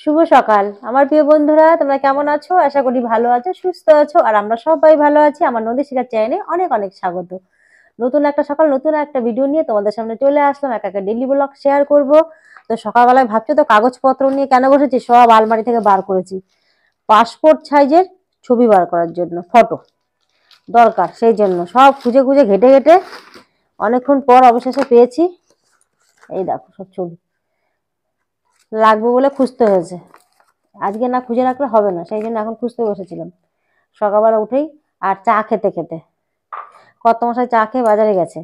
শুভ সকাল আমার প্রিয় বন্ধুরা, তোমরা কেমন আছো? আশা করি ভালো আছো, সুস্থ আছো। আর আমরা সবাই ভালো আছি। আমার নদী শিখার চ্যানেলে অনেক অনেক স্বাগত। নতুন একটা সকাল, নতুন একটা ভিডিও নিয়ে তোমাদের সামনে চলে আসলাম। একটা ডেইলি ব্লগ শেয়ার করব। তো সকালবেলায় ভাবছো তো কাগজপত্র নিয়ে কেন বসেছি? সব আলমারি থেকে বার করেছি। পাসপোর্ট সাইজের ছবি বার করার জন্য, ফটো দরকার, সেই জন্য সব খুঁজে খুঁজে ঘেটে ঘেটে অনেকক্ষণ পর অবশেষে পেয়েছি। এই দেখো সব ছবি লাগবে বলে খুঁজতে হয়েছে। আজকে না খুঁজে রাখলে হবে না, সেই জন্য এখন খুঁজতে বসেছিলাম সকালবেলা উঠেই। আর চা খেতে খেতে কর্তামশাই চা খেয়ে বাজারে গেছে,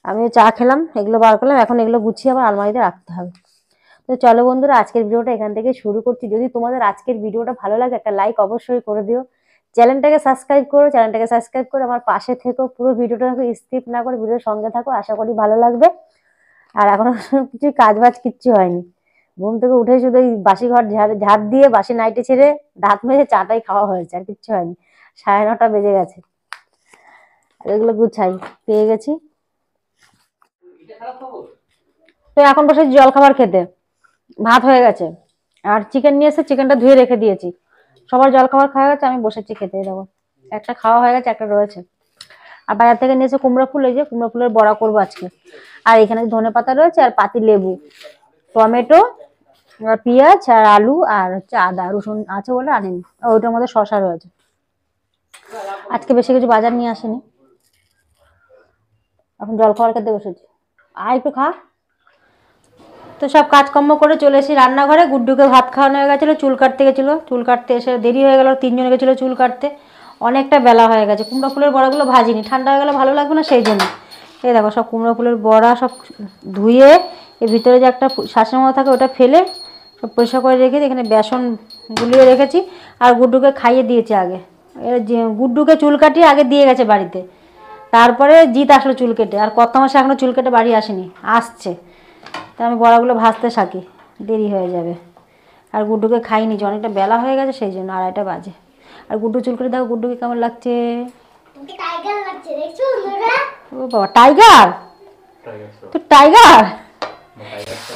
আমিও চা খেলাম, এগুলো বার করলাম। এখন এগুলো গুছিয়ে আবার আলমারিতে রাখতে হবে। তো চলো বন্ধুরা, আজকের ভিডিওটা এখান থেকে শুরু করছি। যদি তোমাদের আজকের ভিডিওটা ভালো লাগে একটা লাইক অবশ্যই করে দিও। চ্যানেলটাকে সাবস্ক্রাইব করো, চ্যানেলটাকে সাবস্ক্রাইব করে আমার পাশে থেকো। পুরো ভিডিওটা স্কিপ না করে ভিডিওর সঙ্গে থাকো, আশা করি ভালো লাগবে। আর এখনো কিছু কাজ বাজ কিচ্ছু হয়নি। ঘুম থেকে উঠে শুধু এই বাসি ঘর ঝাড় দিয়ে বাসি নাইটি ছেড়ে দাঁত মেজে চাটাই খাওয়া হয়েছে, আর কিচ্ছু হয়নি। 9:30 বেজে গেছে। এগুলো গুছাই পেয়ে গেছি। তো এখন বসে জল খাবার খেতে, ভাত হয়ে গেছে আর চিকেন নিয়ে এসে চিকেনটা ধুয়ে রেখে দিয়েছি। সবার জল খাবার খাওয়া গেছে, আমি বসেছি খেতে। দেখো একটা খাওয়া হয়ে গেছে, একটা রয়েছে। আর বাজার থেকে নিয়ে এসে কুমড়ো ফুল, এই যে কুমড়ো ফুলের বড়া করবো আজকে। আর এখানে ধনে পাতা রয়েছে আর পাতি লেবু, টমেটো, পেঁয়াজ আর আলু আর হচ্ছে আদা রসুন আছে বলে আনিনি। ওইটার মধ্যে শসা রয়েছে। আজকে বেশি কিছু বাজার নিয়ে আসেনি। এখন জল খাবার খেতে বসেছি। আর একটু খা। তো সব কাজকর্ম করে চলে এসেছি রান্নাঘরে। গুড্ডুকে ভাত খাওয়ানো হয়ে গেছিলো, চুল কাটতে গেছিলো। চুল কাটতে এসে দেরি হয়ে গেল, 3জনে গেছিলো চুল কাটতে। অনেকটা বেলা হয়ে গেছে। কুমড়ো ফুলের বড়াগুলো ভাজিনি, ঠান্ডা হয়ে গেলে ভালো লাগবে না, সেই জন্য। এই দেখো সব কুমড়ো ফুলের বড়া সব ধুয়ে এর ভিতরে যে একটা শাঁসের মতো থাকে ওটা ফেলে সব পরিষ্কার করে রেখেছি। এখানে বেসন গুলিয়ে রেখেছি আর গুড্ডুকে খাইয়ে দিয়েছি আগে। গুড্ডুকে চুল কাটিয়ে আগে দিয়ে গেছে বাড়িতে, তারপরে জিৎ আসলো চুল কেটে। আর কর্তামশাই এখনো চুল কেটে বাড়ি আসেনি, আসছে। তা আমি বড়াগুলো ভাজতে থাকি, দেরি হয়ে যাবে। আর গুড্ডুকে খাইনি, যে অনেকটা বেলা হয়ে গেছে, সেই জন্য 2:30 বাজে। আর গুড্ডু চুল করে দেখো গুড্ডুকে কেমন লাগছে। ও বাবা, টাইগার! তো টাইগার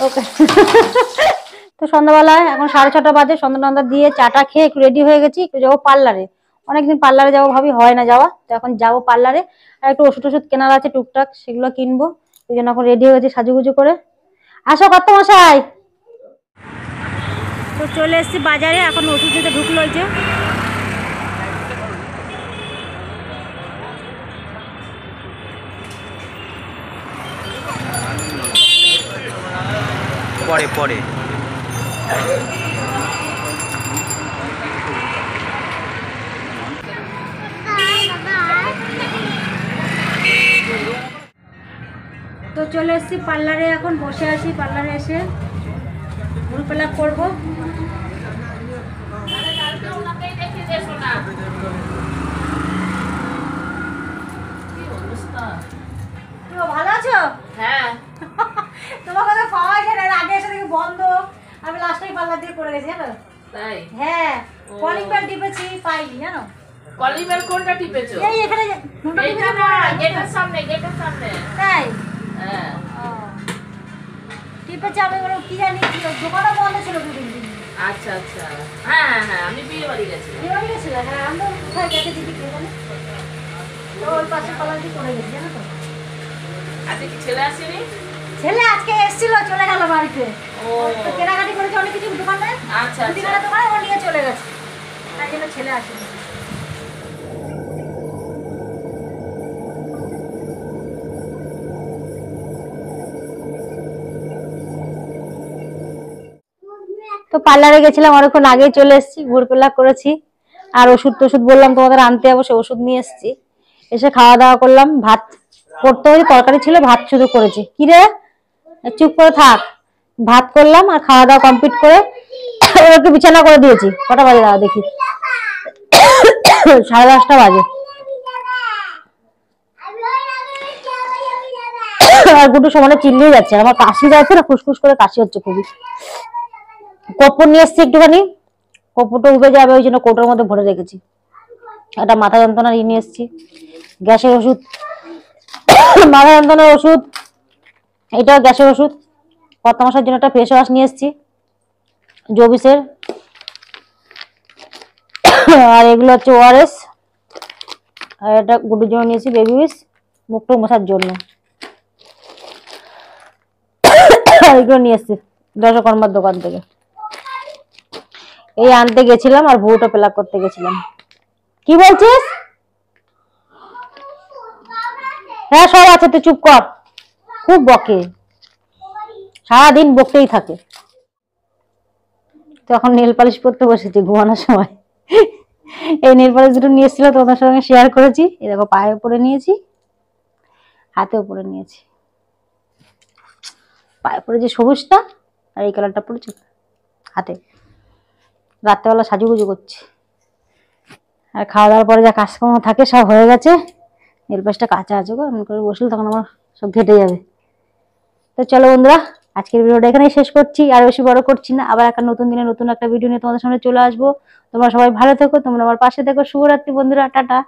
ওকে। তো সন্ধ্যাবেলায় এখন 6:30 বাজে, সন্ধ্যা দিয়ে চাটা খেয়ে একটু রেডি হয়ে গেছি। একটু যাবো পার্লারে, অনেকদিন পার্লারে যাবো ভাবি, হয় না যাওয়া। তো এখন যাবো পার্লারে। আর একটু ওষুধ টষুধ কেনার আছে টুকটাক, সেগুলো কিনবো। এই জন্য এখন রেডি হয়ে গেছি সাজুগুজু করে। আসো কর্তামশাই। তো চলে এসেছি বাজারে, এখন ওষুধ দিতে ঢুকলো। এই যে পরে পরে তো চলে এসেছি পার্লারে, এখন বসে আছি। পার্লারে এসে ভুল পেলাক করবো। ভালো আছো? হ্যাঁ। তোমার কথা পাওয়া যায় না, আগে এসে দেখি বন্ধ। আমি লাস্ট টাইম পার্লার দিয়ে করে গেছি, জানো? তাই? হ্যাঁ, কলিং বেল টিপেছি, পাইনি, জানো? কলিং বেল কোনটা টিপেছো? এই এখানে এইটা না, গেটের সামনে, গেটের সামনে। তাই? হ্যাঁ। টিপেছি আমি, কি জানি দোকানও বন্ধ ছিল 2-3 দিন। আচ্ছা আচ্ছা। হ্যাঁ হ্যাঁ হ্যাঁ, আমি বিয়ে বাড়ি গেছিলাম। বিয়ে বাড়ি গেছিল? হ্যাঁ, আমি কোথায় গেছে দিদি কে জানে। তো ওর পাশে পার্লার দিয়ে করে গেছি, জানো তো? আজকে কি ছেলে আসেনি? ছেলে আজকে এসেছিল, চলে গেল বাড়িতে। ও তো কেনাকাটি করেছে অনেক কিছু দোকানে। আচ্ছা আচ্ছা। দোকানে ও নিয়ে চলে গেছে, তাই জন্য ছেলে আসেনি। তো পার্লারে গেছিলাম, অনেকক্ষণ আগেই চলে এসেছি, ঘুরপেলা করেছি। আর ওষুধ টষুধ বললাম তোমাদের আনতে যাবো, সে ওষুধ নিয়ে এসেছি। এসে খাওয়া দাওয়া করলাম। ভাত করতে হয়েছে, তরকারি ছিল, ভাত শুধু করেছি। কি রে, চুপ করে থাক। ভাত করলাম আর খাওয়া দাওয়া কমপ্লিট করে ওকে বিছানা করে দিয়েছি। কটা বাজে দাও দেখি, 10:30 বাজে। আর গুড্ডু সমানে চিল্লিয়ে যাচ্ছে, আমার কাশি যাচ্ছে না, ফুসফুস করে কাশি হচ্ছে খুবই। কর্পূর নিয়ে এসছি একটুখানি, কর্পূরটা উবে যাবে, ওই জন্য কৌটোর মধ্যে ভরে রেখেছি। একটা মাথা যন্ত্রণার নিয়ে এসছি, গ্যাসের ওষুধ, মাথা যন্ত্রণার ওষুধ, এটাও গ্যাসের ওষুধ। কর্তামশার জন্য একটা ফেস ওয়াশ নিয়ে এসছি। জবিসের। আর এগুলো হচ্ছে ওআরএস। আর এটা গুডুর জন্য নিয়েছি বেবি উইশ, মুখটা মশার জন্য। এগুলো নিয়ে এসছি দশকর্মার দোকান থেকে। এই আনতে গেছিলাম আর ভুরুটা প্লাক করতে গেছিলাম। কি বলছিস? হ্যাঁ সব আছে, তুই চুপ কর। খুব বকে, সারাদিন বকতেই থাকে। তো এখন নেল পালিশ পরতে বসেছি ঘুমানোর সময়। এই নেল পালিশ দুটো নিয়ে এসেছিল, তোমাদের সঙ্গে শেয়ার করেছি। এই দেখো পায়ে পরে নিয়েছি, হাতেও পরে নিয়েছি। পায়ে পরেছি সবুজটা, আর এই কালারটা পরেছি হাতে। রাত্রেবেলা সাজুগুজু করছি। আর খাওয়া দাওয়ার পরে যা কাজকর্ম থাকে সব হয়ে গেছে। নেল পালিশটা কাঁচা আছে গো, এমন করে বসলে তখন আমার সব ঘেটে যাবে। তো চলো বন্ধুরা, আজকের ভিডিওটা এখানেই শেষ করছি, আর বেশি বড় করছি না। আবার একটা নতুন দিনে নতুন একটা ভিডিও নিয়ে তোমাদের সামনে চলে আসবো। তোমরা সবাই ভালো থেকো, তোমরা আমার পাশে থেকো। শুভরাত্রি বন্ধুরা, টাটা।